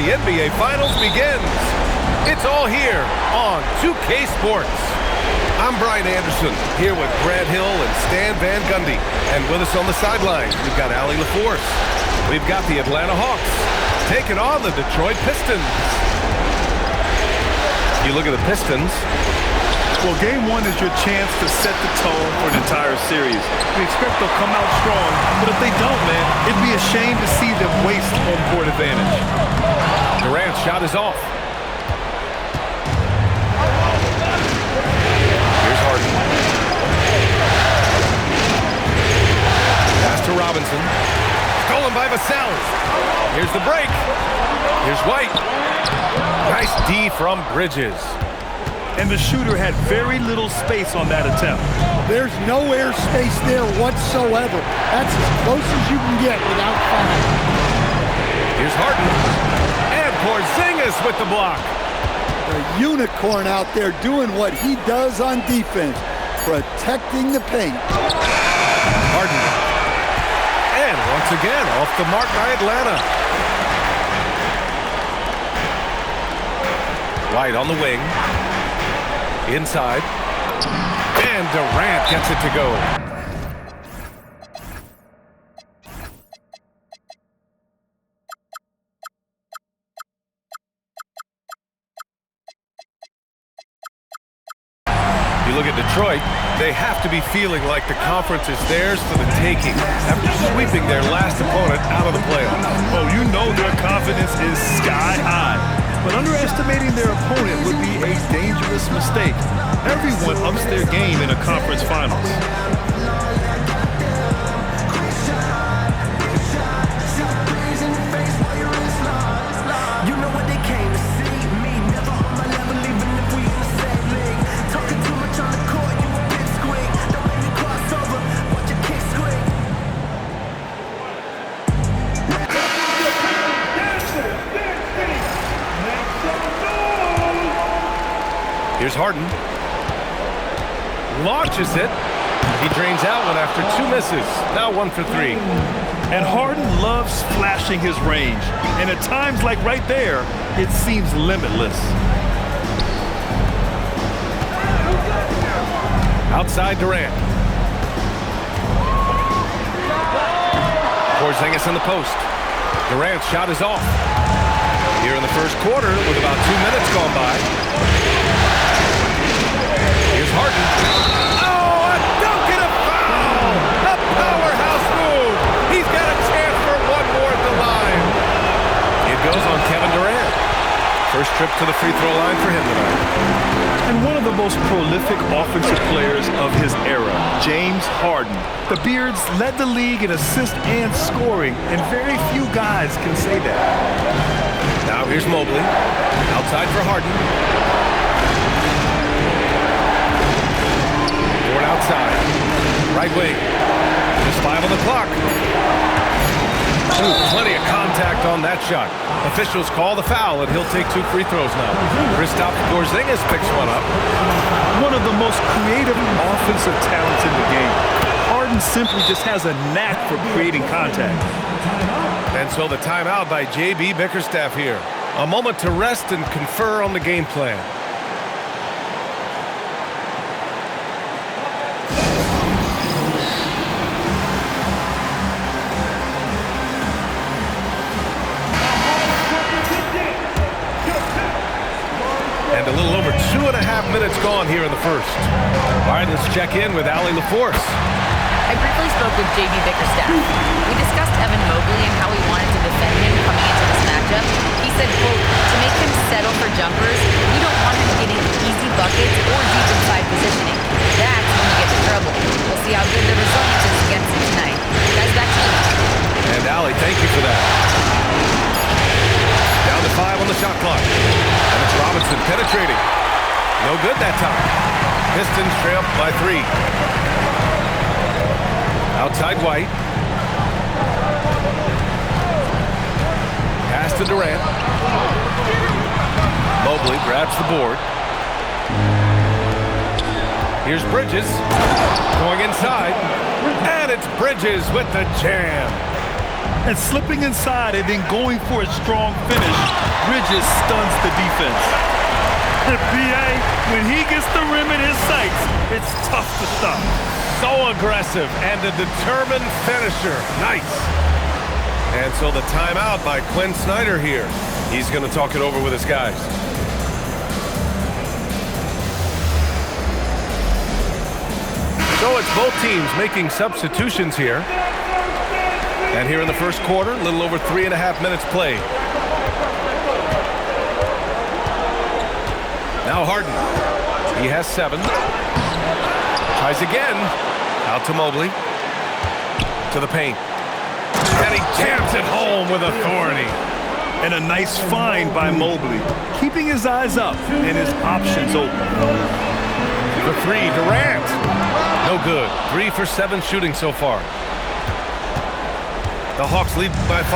the NBA Finals begins. It's all here on 2K Sports. I'm Brian Anderson, here with Brad Hill and Stan Van Gundy. And with us on the sidelines, we've got Allie LaForce. We've got the Atlanta Hawks taking on the Detroit Pistons. You look at the Pistons. Well, game one is your chance to set the tone for an entire series. We expect they'll come out strong, but if they don't, man, it'd be a shame to see them waste home court advantage. Durant's shot is off. Here's Harden. Pass to Robinson. Stolen by Vassell. Here's the break. Here's White. Nice D from Bridges. And the shooter had very little space on that attempt. There's no air space there whatsoever. That's as close as you can get without foul. Here's Harden. And Porzingis with the block. The unicorn out there doing what he does on defense, protecting the paint. Harden. And once again, off the mark by Atlanta. White on the wing. Inside. And Durant gets it to go. You look at Detroit, they have to be feeling like the conference is theirs for the taking after sweeping their last opponent out of the playoffs. Oh, you know their confidence is sky high. But underestimating their opponent would be a dangerous mistake. Everyone ups their game in a conference finals. Here's Harden. Launches it. He drains out one after 2 misses. Now 1 for 3. And Harden loves flashing his range. And at times like right there, it seems limitless. Outside Durant. Porzingis in the post. Durant's shot is off. Here in the first quarter with about 2 minutes gone by. Here's Harden. Oh, a dunk and a foul! A powerhouse move! He's got a chance for one more at the line. It goes on Kevin Durant. First trip to the free throw line for him tonight. And one of the most prolific offensive players of his era, James Harden. The Beards led the league in assists and scoring, and very few guys can say that. Now here's Mobley. Outside for Harden. Outside. Right wing. Just 5 on the clock. Ooh, plenty of contact on that shot. Officials call the foul, and he'll take 2 free throws now. Kristaps Porzingis picks one up. One of the most creative offensive talents in the game. Harden simply just has a knack for creating contact. And so the timeout by J.B. Bickerstaff here. A moment to rest and confer on the game plan. And a little over 2.5 minutes gone here in the first. All right, let's check in with Allie LaForce. I briefly spoke with J.B. Bickerstaff. We discussed Evan Mobley and how we wanted to defend him coming into this matchup. He said, quote, to make him settle for jumpers, we don't want him getting easy buckets or deep inside positioning. That's when we get to trouble. We'll see how good the resilience is against him tonight. Guys, back to you. And Allie, thank you for that. Down to 5 on the shot clock. And it's Robinson penetrating. No good that time. Pistons trail by 3. Outside White. Pass to Durant. Mobley grabs the board. Here's Bridges. Going inside. And it's Bridges with the jam. And slipping inside and then going for a strong finish just stuns the defense. B.A., when he gets the rim in his sights, it's tough to stop. So aggressive and a determined finisher. Nice. And so the timeout by Quinn Snyder here. He's going to talk it over with his guys. So it's both teams making substitutions here. And here in the first quarter, a little over 3.5 minutes played. Now Harden. He has 7. Tries again. Out to Mobley. To the paint. And he jams it home with authority. And a nice find by Mobley, keeping his eyes up and his options open. The 3, Durant. No good. 3 for 7 shooting so far. The Hawks lead by 5.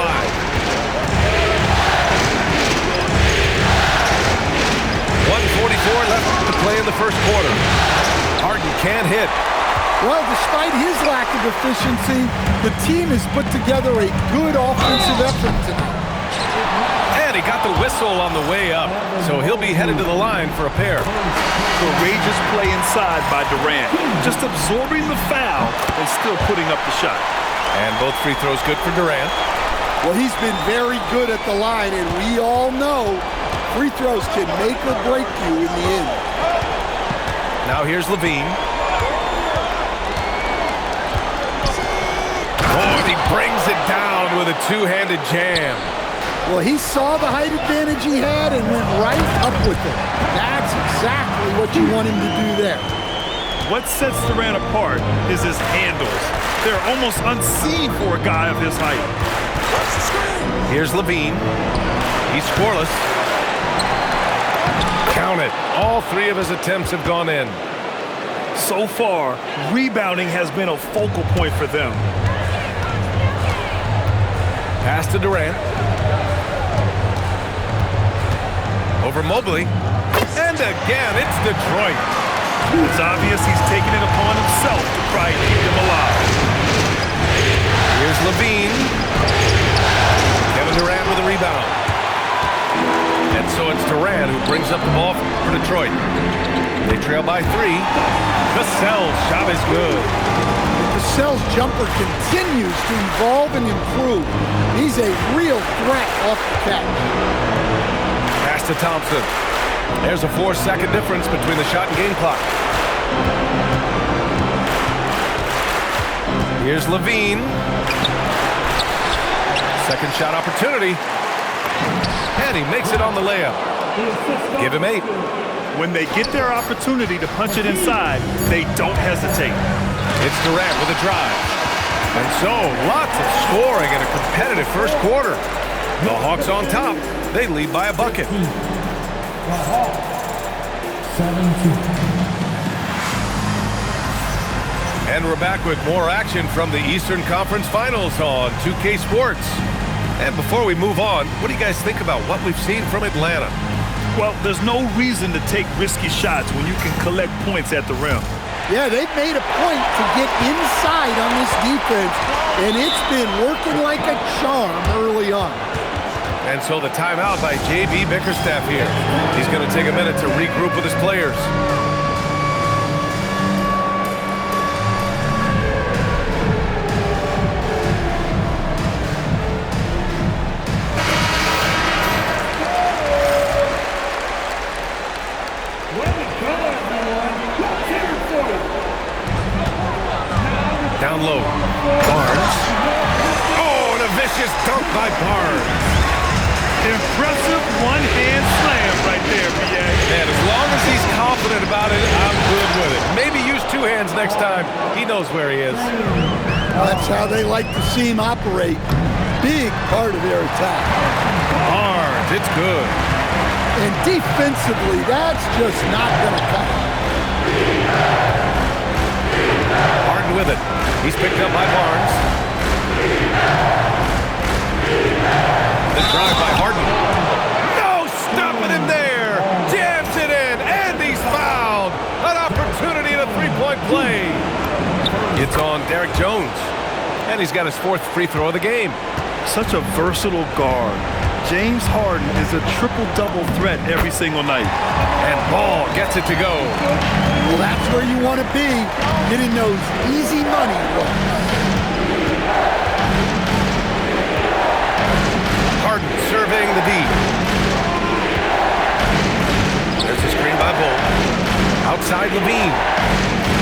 1:44 left to play in the first quarter. Harden can't hit. Well, despite his lack of efficiency, the team has put together a good offensive effort tonight. And he got the whistle on the way up, so he'll be headed to the line for a pair. Courageous play inside by Durant, just absorbing the foul and still putting up the shot. And both free throws good for Durant. Well, he's been very good at the line, and we all know free throws can make or break you in the end. Now here's Levine. Oh, and he brings it down with a two-handed jam. Well, he saw the height advantage he had and went right up with it. That's exactly what you want him to do there. What sets Durant apart is his handles. They're almost unseen for a guy of his height. Here's Levine. He's scoreless. Count it. All 3 of his attempts have gone in. So far, rebounding has been a focal point for them. Pass to Durant. Over Mobley. And again, it's Detroit. It's obvious he's taking it upon himself to try and keep them alive. Here's Levine. Kevin Durant with a rebound. And so it's Durant who brings up the ball for Detroit. They trail by 3. Cassell's shot is good. Cassell's jumper continues to evolve and improve. He's a real threat off the catch. Pass to Thompson. There's a 4-second difference between the shot and game clock. Here's Levine. Second shot opportunity. And he makes it on the layup. Give him 8. When they get their opportunity to punch it inside, they don't hesitate. It's Durant with a drive. And so, lots of scoring in a competitive first quarter. The Hawks on top. They lead by a bucket. 17. And we're back with more action from the Eastern Conference Finals on 2K Sports. And before we move on, what do you guys think about what we've seen from Atlanta? Well, there's no reason to take risky shots when you can collect points at the rim. Yeah, they've made a point to get inside on this defense, and it's been working like a charm early on. And so the timeout by J.B. Bickerstaff here. He's going to take a minute to regroup with his players. Down low. Barnes. Oh, and a vicious dunk by Barnes. Impressive one-hand slam right there, B.A. Man, as long as he's confident about it, I'm good with it. Maybe use 2 hands next time. He knows where he is. That's how they like to see him operate. Big part of their attack. Barnes, it's good. And defensively, that's just not going to cut it. Harden with it. He's picked up by Barnes. The drive by Harden. No stopping him there. Jams it in, and he's fouled. An opportunity at a three-point play. It's on Derek Jones, and he's got his 4th free throw of the game. Such a versatile guard. James Harden is a triple-double threat every single night. And Ball gets it to go. Well, that's where you want to be, getting those easy money looks. Harden surveying the D. There's a screen by Bull. Outside Levine.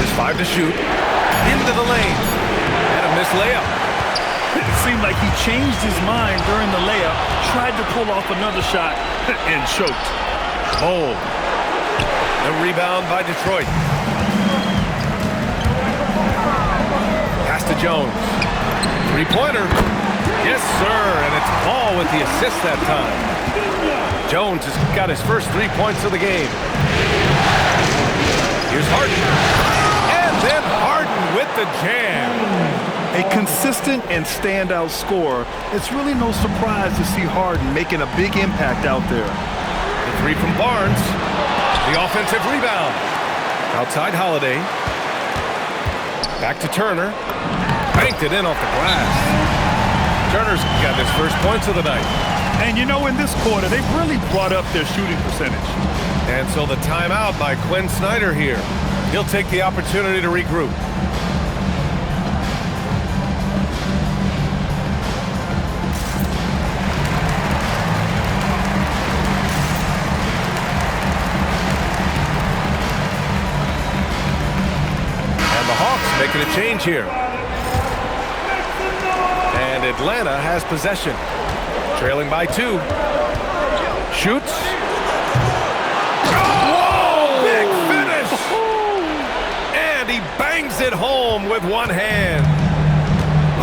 There's 5 to shoot. Into the lane. And a missed layup. It seemed like he changed his mind during the layup, tried to pull off another shot, and choked. Bull. The rebound by Detroit. Pass to Jones. Three-pointer. Yes, sir. And it's Ball with the assist that time. Jones has got his first 3 points of the game. Here's Harden. And then Harden with the jam. A consistent and standout scorer. It's really no surprise to see Harden making a big impact out there. The three from Barnes. The offensive rebound. Outside Holiday. Back to Turner. Banked it in off the glass. Turner's got his first points of the night. And you know, in this quarter, they've really brought up their shooting percentage. And so the timeout by Quinn Snyder here. He'll take the opportunity to regroup. And the Hawks making a change here. And Atlanta has possession. Trailing by 2. Shoots. Whoa! Big finish! And he bangs it home with one hand.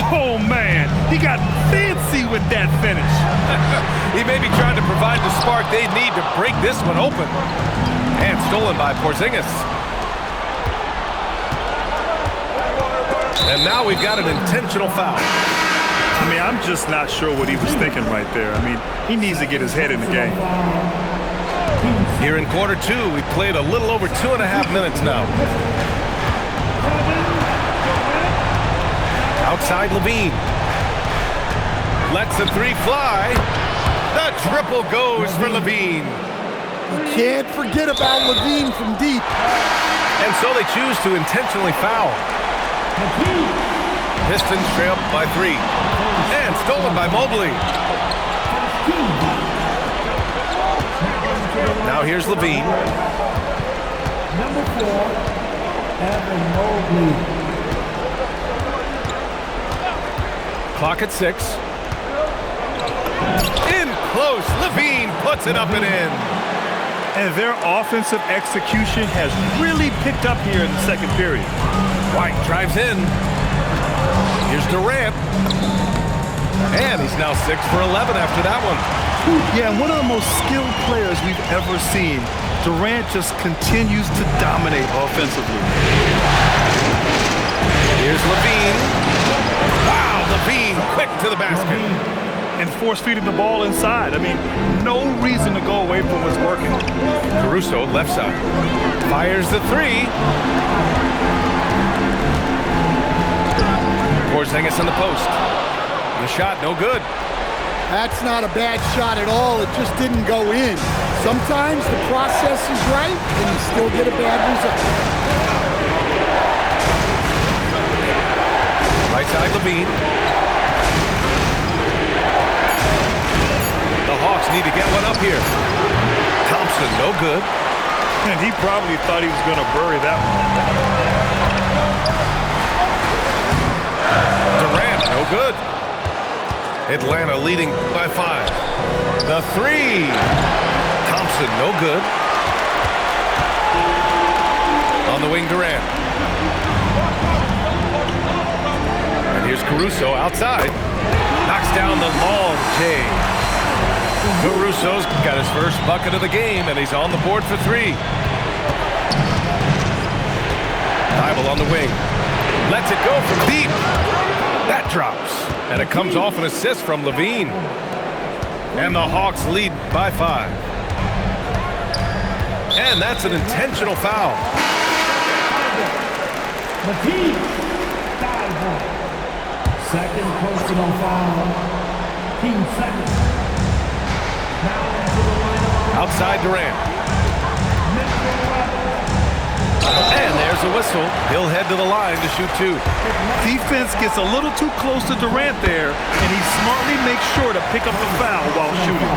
Oh, man. He got fancy with that finish. He may be trying to provide the spark they need to break this one open. And stolen by Porzingis. And now we've got an intentional foul. I mean, I'm just not sure what he was thinking right there. I mean, he needs to get his head in the game. Here in quarter 2, we've played a little over 2.5 minutes now. Outside Levine. Lets the 3 fly. The triple goes for Levine. You can't forget about Levine from deep. And so they choose to intentionally foul. Pistons trail by 3. And stolen by Mobley. Now here's Levine. Number 4, Evan Mobley. Clock at 6. In close. Levine puts it up and in. And their offensive execution has really picked up here in the second period. White drives in. Here's Durant. And he's now 6 for 11 after that one. Yeah, one of the most skilled players we've ever seen. Durant just continues to dominate offensively. Here's Levine. Wow, Levine quick to the basket. And force-feeding the ball inside. I mean, no reason to go away from what's working. Caruso, left side. Fires the 3. Porzingis in the post. The shot, no good. That's not a bad shot at all. It just didn't go in. Sometimes the process is right, and you still get a bad result. Right side, Levine. The Hawks need to get one up here. Thompson, no good. And he probably thought he was going to bury that one. Durant, no good. Atlanta leading by 5. The 3. Thompson, no good. On the wing, Durant. And here's Caruso outside. Knocks down the long J. Caruso's got his first bucket of the game, and he's on the board for 3. Bible on the wing. Lets it go from deep. That drops. And it comes off an assist from Levine. And the Hawks lead by 5. And that's an intentional foul. Levine, second personal foul. Team second. Outside Durant. And there's a whistle. He'll head to the line to shoot two. Defense gets a little too close to Durant there, and he smartly makes sure to pick up the foul while shooting.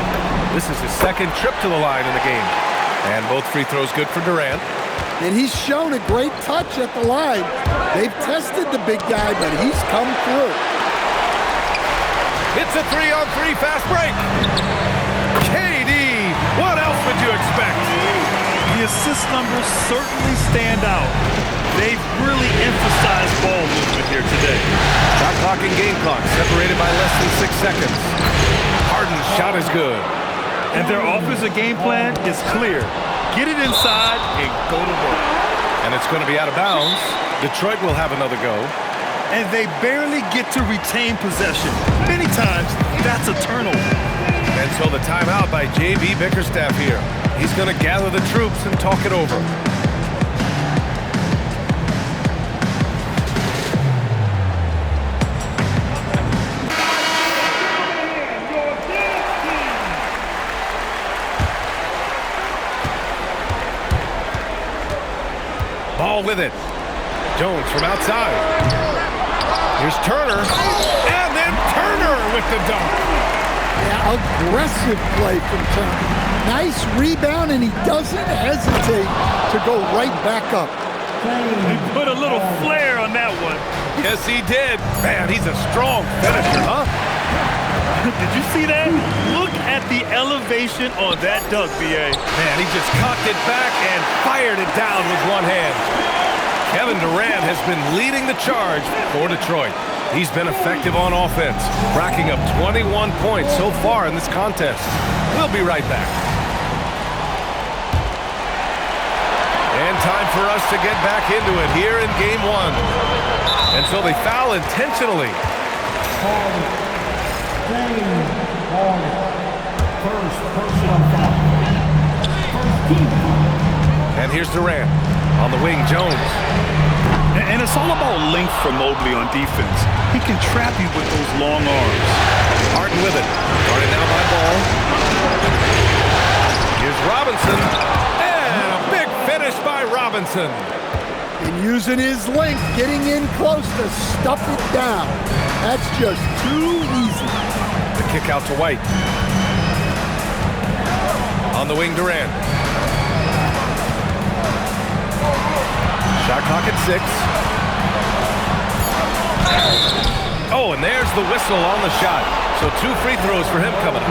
This is his second trip to the line in the game. And both free throws good for Durant. And he's shown a great touch at the line. They've tested the big guy, but he's come through. It's a 3-on-3 fast break. KD, what else would you expect? The assist numbers certainly stand out. They've really emphasized ball movement here today. Shot clock and game clock separated by less than 6 seconds. Harden's shot is good. And their offensive game plan is clear. Get it inside and go to work. And it's going to be out of bounds. Detroit will have another go. And they barely get to retain possession. Many times, that's a turnover. And so the timeout by J.B. Bickerstaff here. He's going to gather the troops and talk it over. Ball with it. Jones from outside. Here's Turner. And then Turner with the dunk. Yeah, aggressive play from Turner. Nice rebound, and he doesn't hesitate to go right back up. He put a little flair on that one. Yes, he did. Man, he's a strong finisher, huh? Did you see that? Look at the elevation on that dunk, B.A. Man, he just cocked it back and fired it down with one hand. Kevin Durant has been leading the charge for Detroit. He's been effective on offense, racking up 21 points so far in this contest. We'll be right back. And time for us to get back into it here in game one. And so they foul intentionally. First personal foul. First team foul. And here's Durant. On the wing, Jones. And it's all about length for Mobley on defense. He can trap you with those long arms. Harden with it. Guarded now by Ball. Here's Robinson. And a big finish by Robinson. And using his length, getting in close to stuff it down. That's just too easy. The kick out to White. On the wing, Durant. Shot clock at 6. Oh, and there's the whistle on the shot. So 2 free throws for him coming up.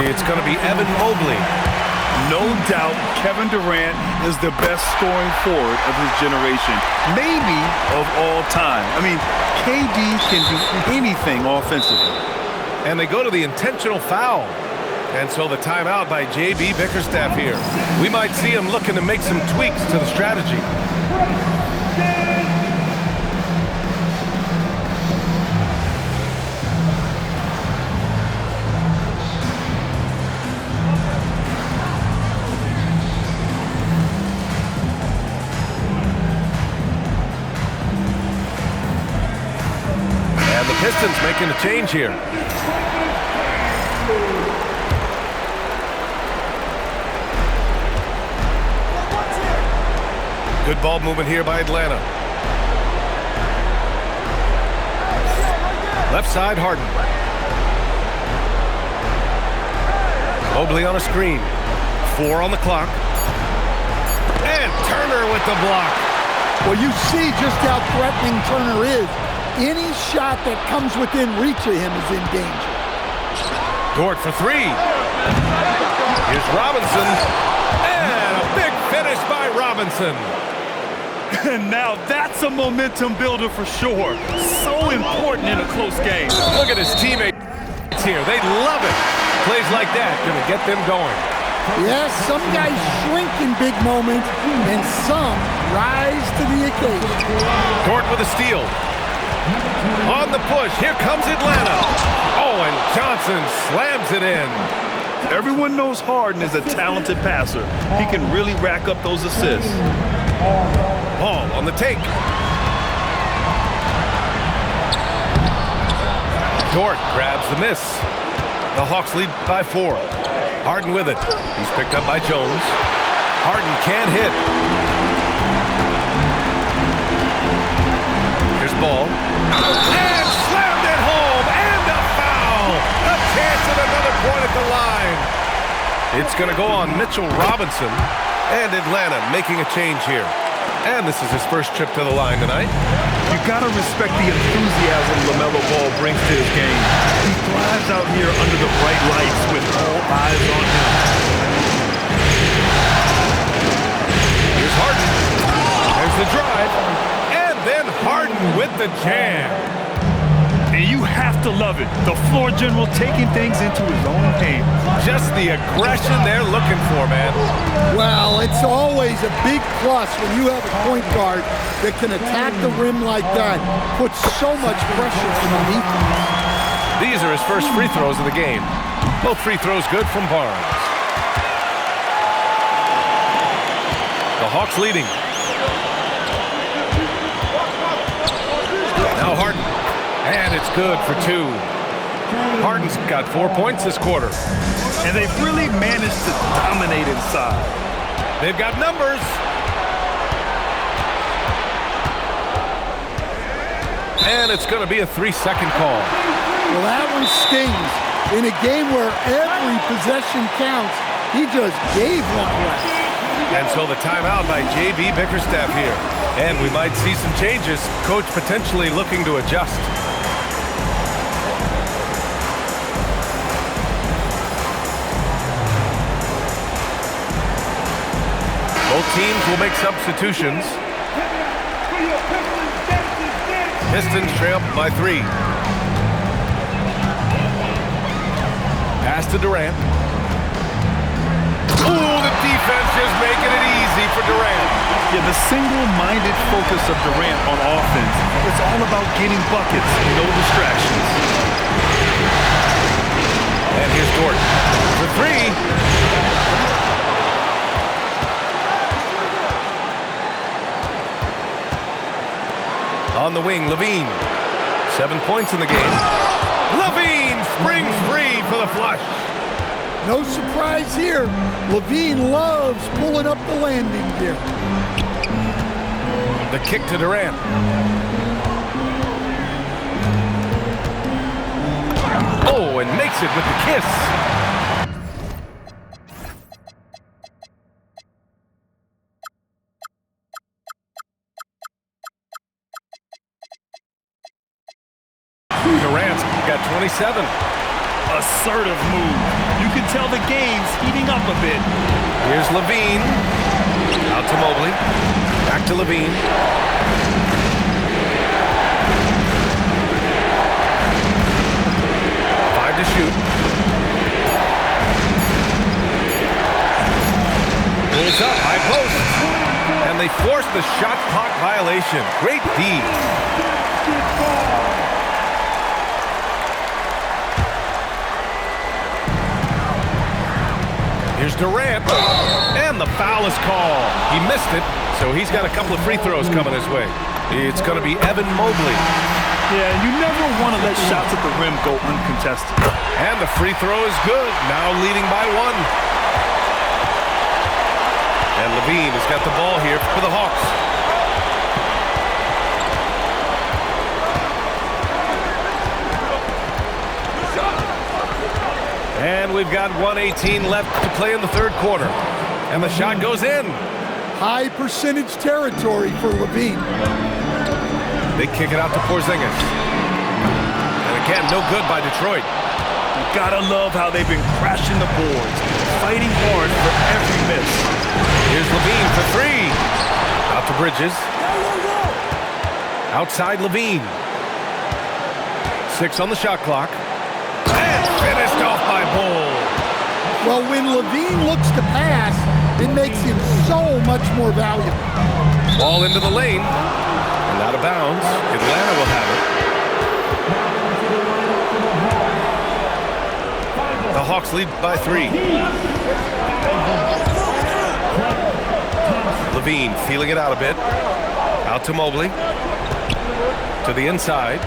It's going to be Evan Mobley. No doubt Kevin Durant is the best scoring forward of his generation, maybe of all time. I mean, KD can do anything offensively. And they go to the intentional foul. And so the timeout by J.B. Bickerstaff here. We might see him looking to make some tweaks to the strategy. And the Pistons making a change here. Good ball movement here by Atlanta. Left side, Harden. Mobley on a screen. 4 on the clock. And Turner with the block. Well, you see just how threatening Turner is. Any shot that comes within reach of him is in danger. Dort for 3. Here's Robinson. And a big finish by Robinson. And now that's a momentum builder for sure. So important in a close game. Look at his teammates here. They love it. Plays like that going to get them going. Yes, some guys shrink in big moments, and some rise to the occasion. Dort with a steal. On the push. Here comes Atlanta. Oh, and Johnson slams it in. Everyone knows Harden is a talented passer. He can really rack up those assists. Ball on the take. Dort grabs the miss. The Hawks lead by 4. Harden with it. He's picked up by Jones. Harden can't hit. Here's ball. And slammed it home. And a foul. A chance at another point at the line. It's going to go on Mitchell Robinson. And Atlanta making a change here. And this is his first trip to the line tonight. You gotta respect the enthusiasm LaMelo Ball brings to his game. He thrives out here under the bright lights with all eyes on him. Here's Harden. There's the drive. And then Harden with the jam. And you have to love it. The floor general taking things into his own hands. Just the aggression they're looking for, man. Well, it's always a big plus when you have a point guard that can attack the rim like that, puts so much pressure on the defense. These are his first free throws of the game. Both free throws good from Barnes. The Hawks leading. Now Harden. And it's good for 2. Harden's got 4 points this quarter. And they've really managed to dominate inside. They've got numbers. And it's going to be a 3-second call. Well, that one stings. In a game where every possession counts, he just gave one away. And so the timeout by J.B. Bickerstaff here. And we might see some changes. Coach potentially looking to adjust. Both teams will make substitutions. Pistons trail by 3. Pass to Durant. Ooh, the defense just making it easy for Durant. Yeah, the single-minded focus of Durant on offense. It's all about getting buckets, no distractions. And here's Gordon for 3. On the wing, Levine. 7 points in the game. Levine springs free for the flush. No surprise here. Levine loves pulling up the landing gear. The kick to Durant. Oh, and makes it with the kiss. Durant's got 27. Assertive move. You can tell the game's heating up a bit. Here's Levine. Out to Mobley. Back to Levine. Five to shoot. Pulls up, high post. And they force the shot clock violation. Great D. Here's Durant, and the foul is called. He missed it, so he's got a couple of free throws coming his way. It's going to be Evan Mobley. Yeah, you never want to let shots at the rim go uncontested. And the free throw is good, now leading by 1. And Levine has got the ball here for the Hawks. And we've got 1:18 left to play in the third quarter. And the shot goes in. High percentage territory for Levine. They kick it out to Porzingis. And again, no good by Detroit. You gotta love how they've been crashing the boards, fighting hard for every miss. Here's Levine for 3. Out to Bridges. Outside Levine. 6 on the shot clock. And finished off by Bull. Well, when Levine looks to pass, it makes him so much more valuable. Ball into the lane. And out of bounds. Atlanta will have it. The Hawks lead by 3. Levine feeling it out a bit. Out to Mobley. To the inside.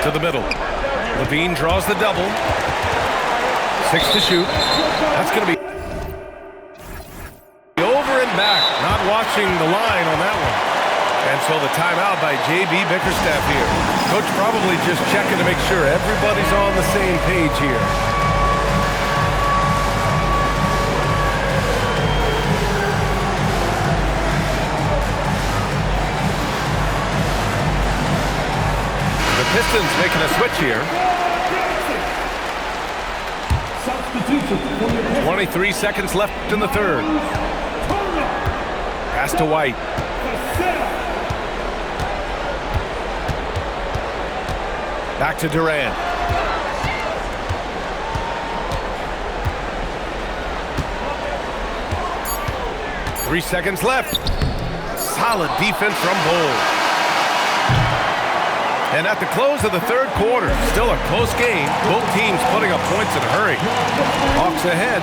To the middle. Levine draws the double. 6 to shoot. That's going to be over and back. Not watching the line on that one. And so the timeout by J.B. Bickerstaff here. Coach probably just checking to make sure everybody's on the same page here. The Pistons making a switch here. 23 seconds left in the third. Pass to White. Back to Durant. Three seconds left. Solid defense from Bull. And at the close of the third quarter, still a close game. Both teams putting up points in a hurry. Hawks ahead.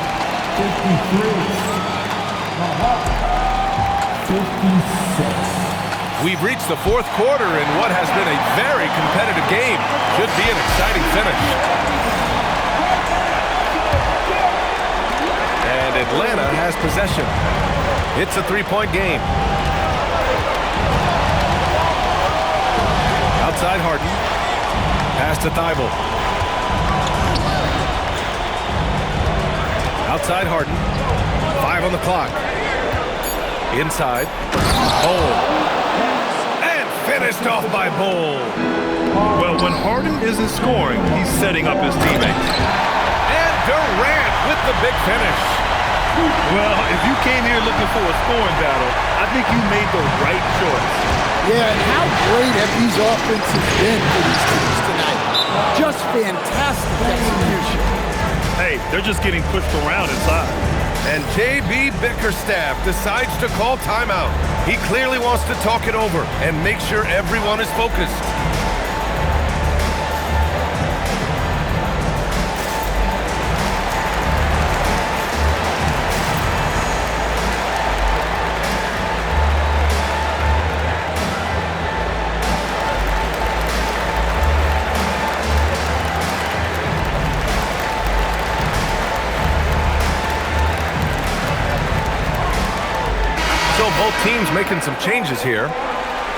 56. We've reached the fourth quarter in what has been a very competitive game. Should be an exciting finish. And Atlanta has possession. It's a three-point game. Outside Harden. Pass to Thibault. Outside Harden. 5 on the clock. Inside. Bull. And finished off by Bull. Well, when Harden isn't scoring, he's setting up his teammates. And Durant with the big finish. Well, if you came here looking for a scoring battle, I think you made the right choice. Yeah, and how great have these offenses been for these teams tonight? Just fantastic execution. Hey, they're just getting pushed around inside. And J.B. Bickerstaff decides to call timeout. He clearly wants to talk it over and make sure everyone is focused. So both teams making some changes here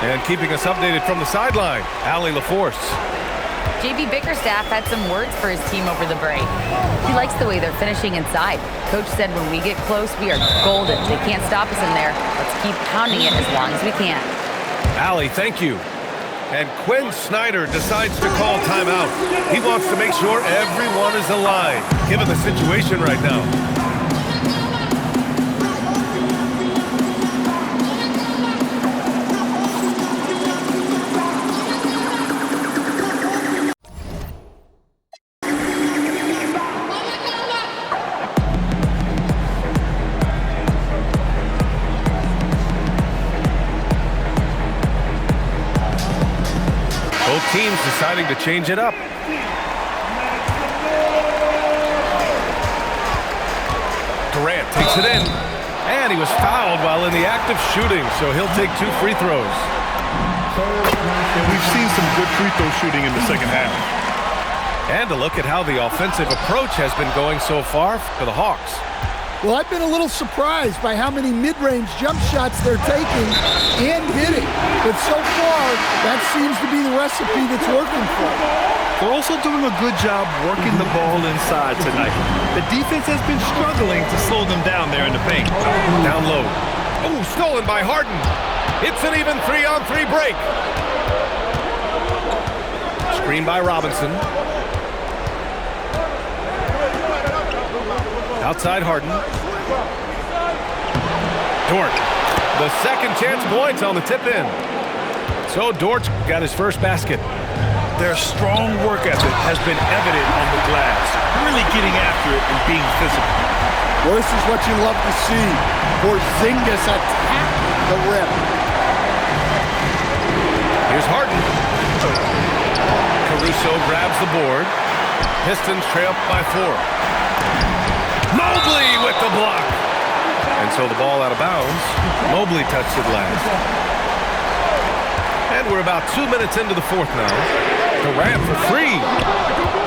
and keeping us updated from the sideline. Allie LaForce. J.B. Bickerstaff had some words for his team over the break. He likes the way they're finishing inside. Coach said when we get close, we are golden. They can't stop us in there. Let's keep pounding it as long as we can. Allie, thank you. And Quinn Snyder decides to call timeout. He wants to make sure everyone is aligned, given the situation right now. Both teams deciding to change it up. Durant takes it in. And he was fouled while in the act of shooting, so he'll take 2 free throws. And we've seen some good free throw shooting in the second half. And a look at how the offensive approach has been going so far for the Hawks. Well, I've been a little surprised by how many mid-range jump shots they're taking and hitting. But so far, that seems to be the recipe that's working for them. They're also doing a good job working the ball inside tonight. The defense has been struggling to slow them down there in the paint. Down low. Oh, stolen by Harden. It's an even 3-on-3 break. Screen by Robinson. Outside Harden. Dort. The second chance points on the tip-in. So Dort's got his first basket. Their strong work ethic has been evident on the glass, really getting after it and being physical. Well, this is what you love to see. Porzingis attack the rim. Here's Harden. Caruso grabs the board. Pistons trail by 4. Mobley with the block. And so the ball out of bounds. Mobley touched it last. And we're about 2 minutes into the fourth now. Durant for 3.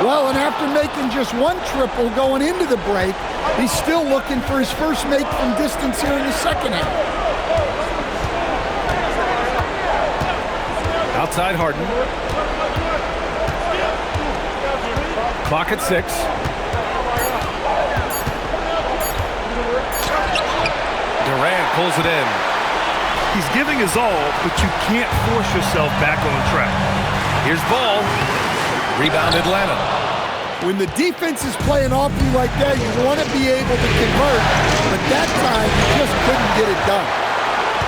Well, and after making just one triple going into the break, he's still looking for his first make from distance here in the second half. Outside Harden. Clock at 6. Durant pulls it in. He's giving his all, but you can't force yourself back on track. Here's Ball. Rebound Atlanta. When the defense is playing off you like that, you want to be able to convert, but that time he just couldn't get it done.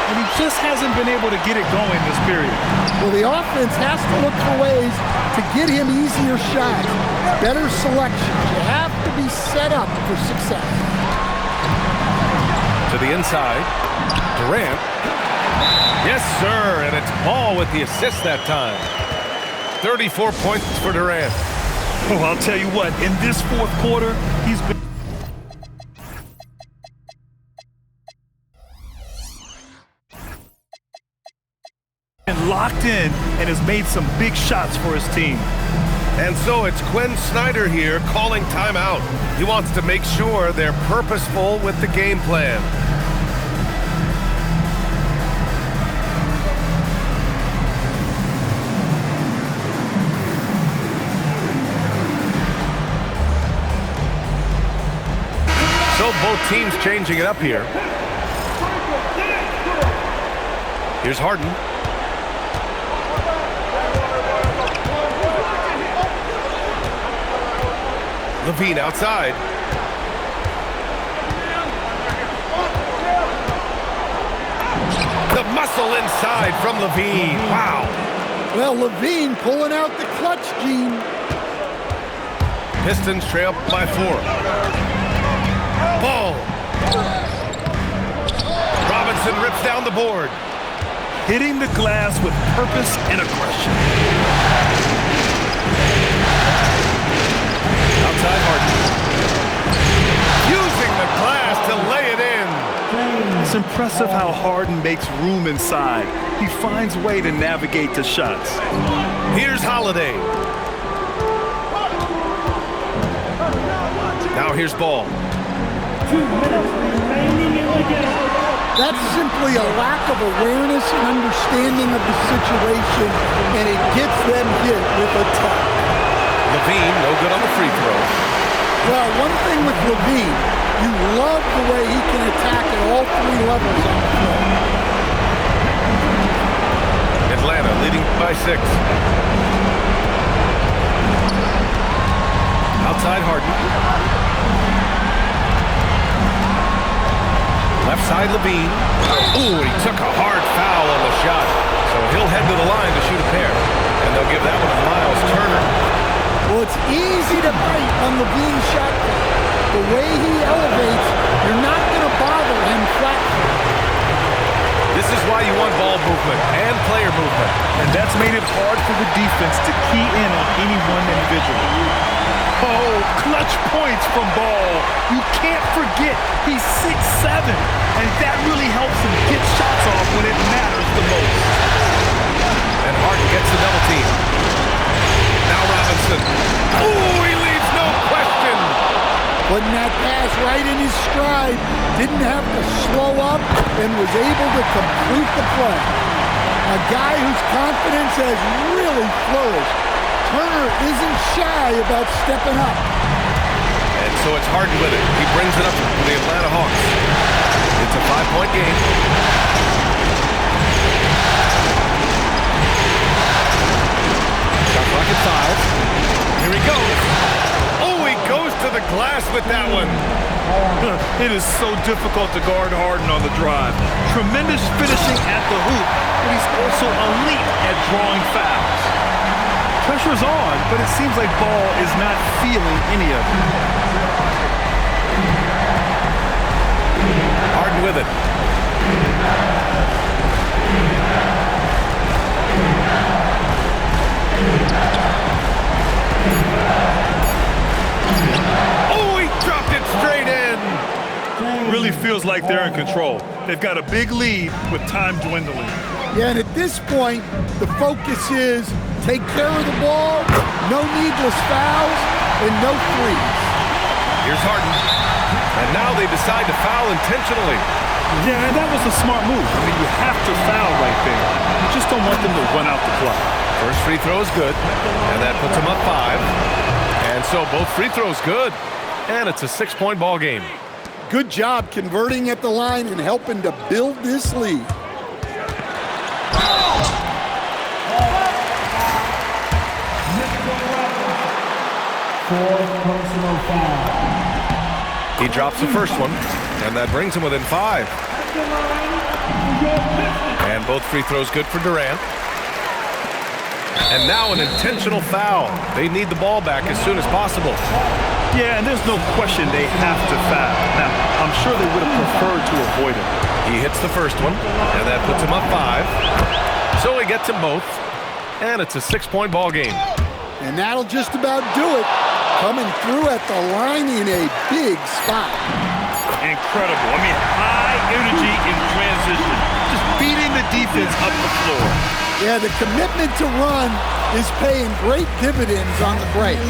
And he just hasn't been able to get it going this period. Well, the offense has to look for ways to get him easier shots, better selection. You have to be set up for success. To the inside. Durant. Yes, sir, and it's Ball with the assist that time. 34 points for Durant. Oh, I'll tell you what, in this fourth quarter, he's been locked in and has made some big shots for his team. And so it's Quinn Snyder here calling timeout. He wants to make sure they're purposeful with the game plan. So both teams changing it up here. Here's Harden. Levine outside. The muscle inside from Levine. Wow. Well, Levine pulling out the clutch gene. Pistons trail by 4. Ball. Robinson rips down the board. Hitting the glass with purpose and aggression. Outside Harden. Using the glass to lay it in. It's impressive how Harden makes room inside. He finds a way to navigate the shots. Here's Holiday. Now here's Ball. 2 minutes remaining in the game. That's simply a lack of awareness and understanding of the situation, and it gets them hit with a tap. Levine, no good on the free throw. Well, one thing with Levine, you love the way he can attack at all 3 levels on the floor. Atlanta leading by 6. Outside Harden. Left side Levine. Ooh, he took a hard foul on the shot. So he'll head to the line to shoot a pair. And they'll give that one to Miles Turner. Well, it's easy to bite on Levine's shot clock. The way he elevates, you're not going to bother him flat. This is why you want ball movement and player movement. And that's made it hard for the defense to key in on any one individual. Oh, clutch points from Ball. You can't forget he's 6'7", and that really helps him get shots off when it matters the most. And Harden gets the double team. Now Robinson. Ooh, he leaves no question. Putting that pass right in his stride, didn't have to slow up, and was able to complete the play. A guy whose confidence has really flourished. Turner isn't shy about stepping up. And so it's Harden with it. He brings it up to the Atlanta Hawks. It's a 5-point game. Shot clock at 5. Here he goes. Oh, he goes to the glass with that one. It is so difficult to guard Harden on the drive. Tremendous finishing at the hoop, but he's also elite at drawing fouls. Pressure's on, but it seems like Ball is not feeling any of it. Harden with it. Oh, he dropped it straight in. Really feels like they're in control. They've got a big lead with time dwindling. Yeah, and at this point, the focus is take care of the ball, no needless fouls, and no threes. Here's Harden. And now they decide to foul intentionally. Yeah, and that was a smart move. I mean, you have to foul right there. You just don't want them to run out the clock. First free throw is good, and that puts them up 5. And so both free throws good, and it's a 6-point ball game. Good job converting at the line and helping to build this lead. Fourth personal foul. He drops the first one, and that brings him within 5. And both free throws good for Durant. And now an intentional foul. They need the ball back as soon as possible. Yeah, and there's no question they have to foul. Now, I'm sure they would have preferred to avoid it. He hits the first one, and that puts him up 5. So he gets them both, and it's a 6-point ball game. And that'll just about do it. Coming through at the line in a big spot. Incredible. I mean, high energy in transition. Just beating the defense up the floor. Yeah, the commitment to run is paying great dividends on the break.